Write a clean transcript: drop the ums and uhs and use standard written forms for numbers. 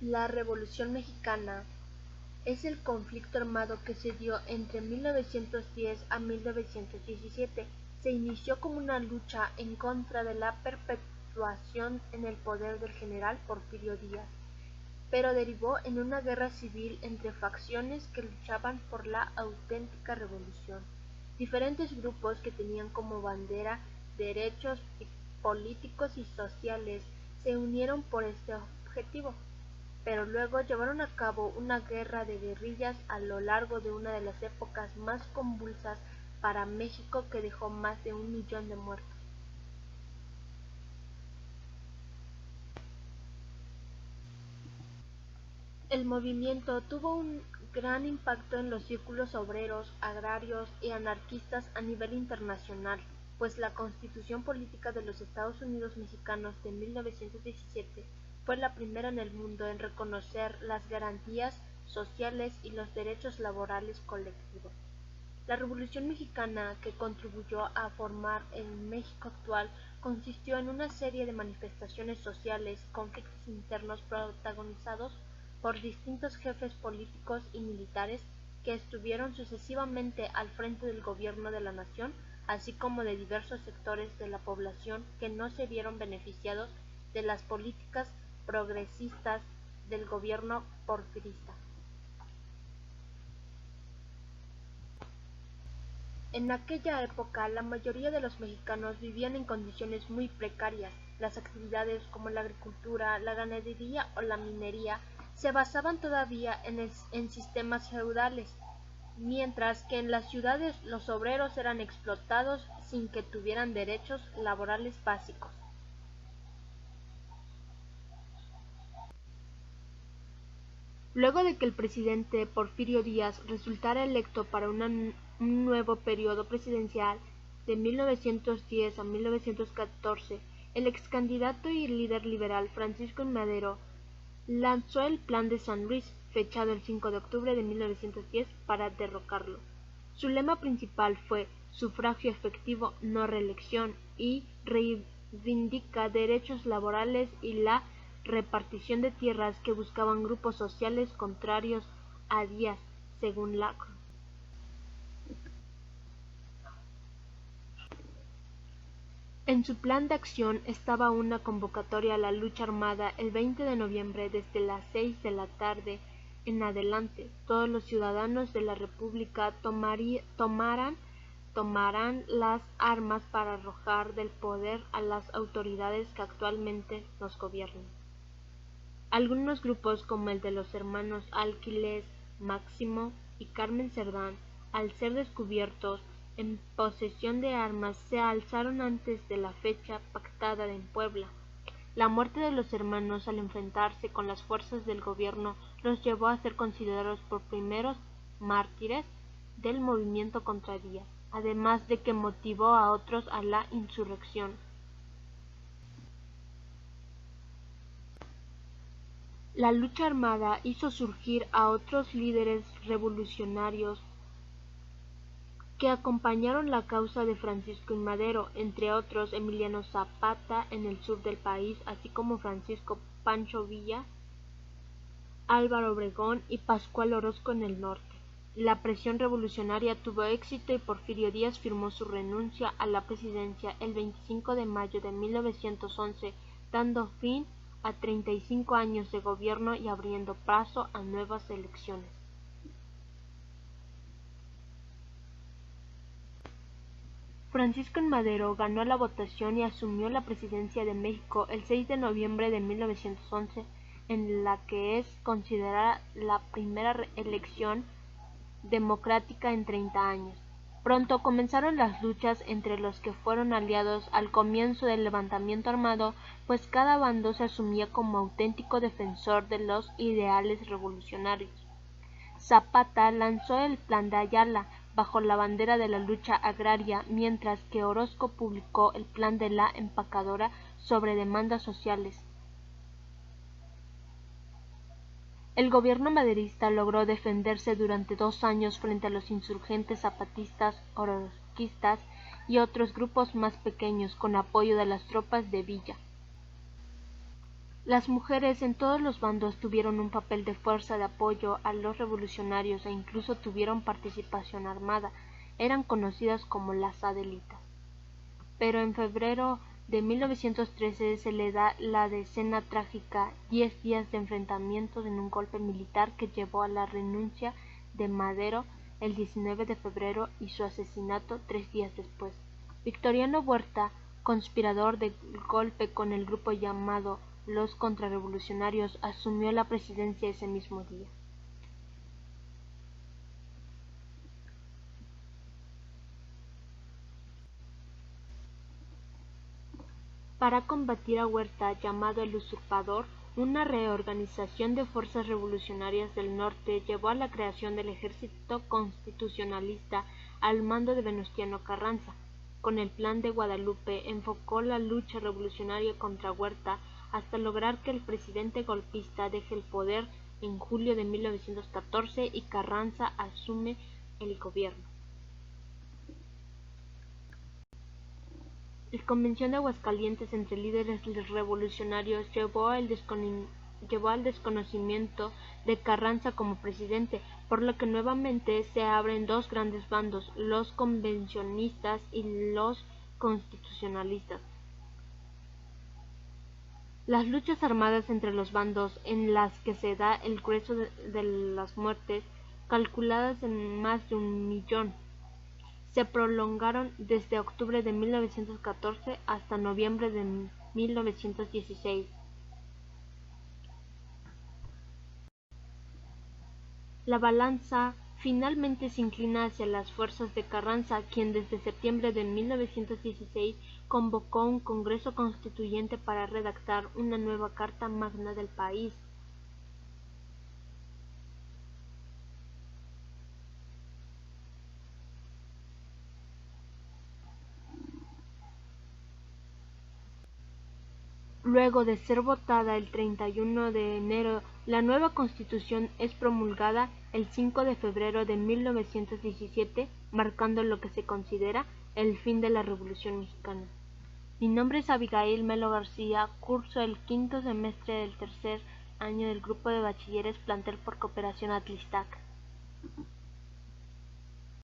La Revolución Mexicana es el conflicto armado que se dio entre 1910 a 1917. Se inició como una lucha en contra de la perpetuación en el poder del general Porfirio Díaz, pero derivó en una guerra civil entre facciones que luchaban por la auténtica revolución. Diferentes grupos que tenían como bandera derechos políticos y sociales se unieron por este objetivo, pero luego llevaron a cabo una guerra de guerrillas a lo largo de una de las épocas más convulsas para México, que dejó más de 1 millón de muertos. El movimiento tuvo un gran impacto en los círculos obreros, agrarios y anarquistas a nivel internacional, pues la Constitución Política de los Estados Unidos Mexicanos de 1917 fue la primera en el mundo en reconocer las garantías sociales y los derechos laborales colectivos. La Revolución Mexicana, que contribuyó a formar el México actual, consistió en una serie de manifestaciones sociales y conflictos internos protagonizados por distintos jefes políticos y militares que estuvieron sucesivamente al frente del gobierno de la nación, así como de diversos sectores de la población que no se vieron beneficiados de las políticas progresistas del gobierno porfirista. En aquella época, la mayoría de los mexicanos vivían en condiciones muy precarias. Las actividades como la agricultura, la ganadería o la minería se basaban todavía en sistemas feudales, mientras que en las ciudades los obreros eran explotados sin que tuvieran derechos laborales básicos. Luego de que el presidente Porfirio Díaz resultara electo para un nuevo periodo presidencial de 1910 a 1914, el excandidato y líder liberal Francisco I. Madero lanzó el Plan de San Luis, fechado el 5 de octubre de 1910, para derrocarlo. Su lema principal fue "Sufragio efectivo, no reelección", y reivindica derechos laborales y la repartición de tierras que buscaban grupos sociales contrarios a Díaz, según Lacro. En su plan de acción estaba una convocatoria a la lucha armada el 20 de noviembre desde las 6 de la tarde en adelante. Todos los ciudadanos de la República tomarán las armas para arrojar del poder a las autoridades que actualmente nos gobiernan. Algunos grupos, como el de los hermanos Alquiles, Máximo y Carmen Cerdán, al ser descubiertos en posesión de armas, se alzaron antes de la fecha pactada en Puebla. La muerte de los hermanos al enfrentarse con las fuerzas del gobierno los llevó a ser considerados por primeros mártires del movimiento contra Díaz, además de que motivó a otros a la insurrección. La lucha armada hizo surgir a otros líderes revolucionarios que acompañaron la causa de Francisco I. Madero, entre otros Emiliano Zapata en el sur del país, así como Francisco Pancho Villa, Álvaro Obregón y Pascual Orozco en el norte. La presión revolucionaria tuvo éxito y Porfirio Díaz firmó su renuncia a la presidencia el 25 de mayo de 1911, dando fin a 35 años de gobierno y abriendo paso a nuevas elecciones. Francisco I. Madero ganó la votación y asumió la presidencia de México el 6 de noviembre de 1911, en la que es considerada la primera elección democrática en 30 años. Pronto comenzaron las luchas entre los que fueron aliados al comienzo del levantamiento armado, pues cada bando se asumía como auténtico defensor de los ideales revolucionarios. Zapata lanzó el Plan de Ayala bajo la bandera de la lucha agraria, mientras que Orozco publicó el Plan de la Empacadora sobre demandas sociales. El gobierno maderista logró defenderse durante 2 años frente a los insurgentes zapatistas, orozquistas y otros grupos más pequeños con apoyo de las tropas de Villa. Las mujeres en todos los bandos tuvieron un papel de fuerza de apoyo a los revolucionarios e incluso tuvieron participación armada. Eran conocidas como las Adelitas. Pero en febrero de 1913 se le da la decena trágica, 10 días de enfrentamientos en un golpe militar que llevó a la renuncia de Madero el 19 de febrero y su asesinato 3 días después. Victoriano Huerta, conspirador del golpe con el grupo llamado los Contrarrevolucionarios, asumió la presidencia ese mismo día. Para combatir a Huerta, llamado el usurpador, una reorganización de fuerzas revolucionarias del norte llevó a la creación del Ejército Constitucionalista al mando de Venustiano Carranza. Con el Plan de Guadalupe enfocó la lucha revolucionaria contra Huerta hasta lograr que el presidente golpista deje el poder en julio de 1914 y Carranza asume el gobierno. La Convención de Aguascalientes entre líderes revolucionarios llevó al desconocimiento de Carranza como presidente, por lo que nuevamente se abren dos grandes bandos, los convencionistas y los constitucionalistas. Las luchas armadas entre los bandos, en las que se da el grueso de las muertes, calculadas en más de 1.000.000, se prolongaron desde octubre de 1914 hasta noviembre de 1916. La balanza finalmente se inclina hacia las fuerzas de Carranza, quien desde septiembre de 1916 convocó un Congreso Constituyente para redactar una nueva Carta Magna del país. Luego de ser votada el 31 de enero, la nueva Constitución es promulgada el 5 de febrero de 1917, marcando lo que se considera el fin de la Revolución Mexicana. Mi nombre es Abigail Melo García, curso el quinto semestre del tercer año del grupo de bachilleres plantel por Cooperación Atlistac.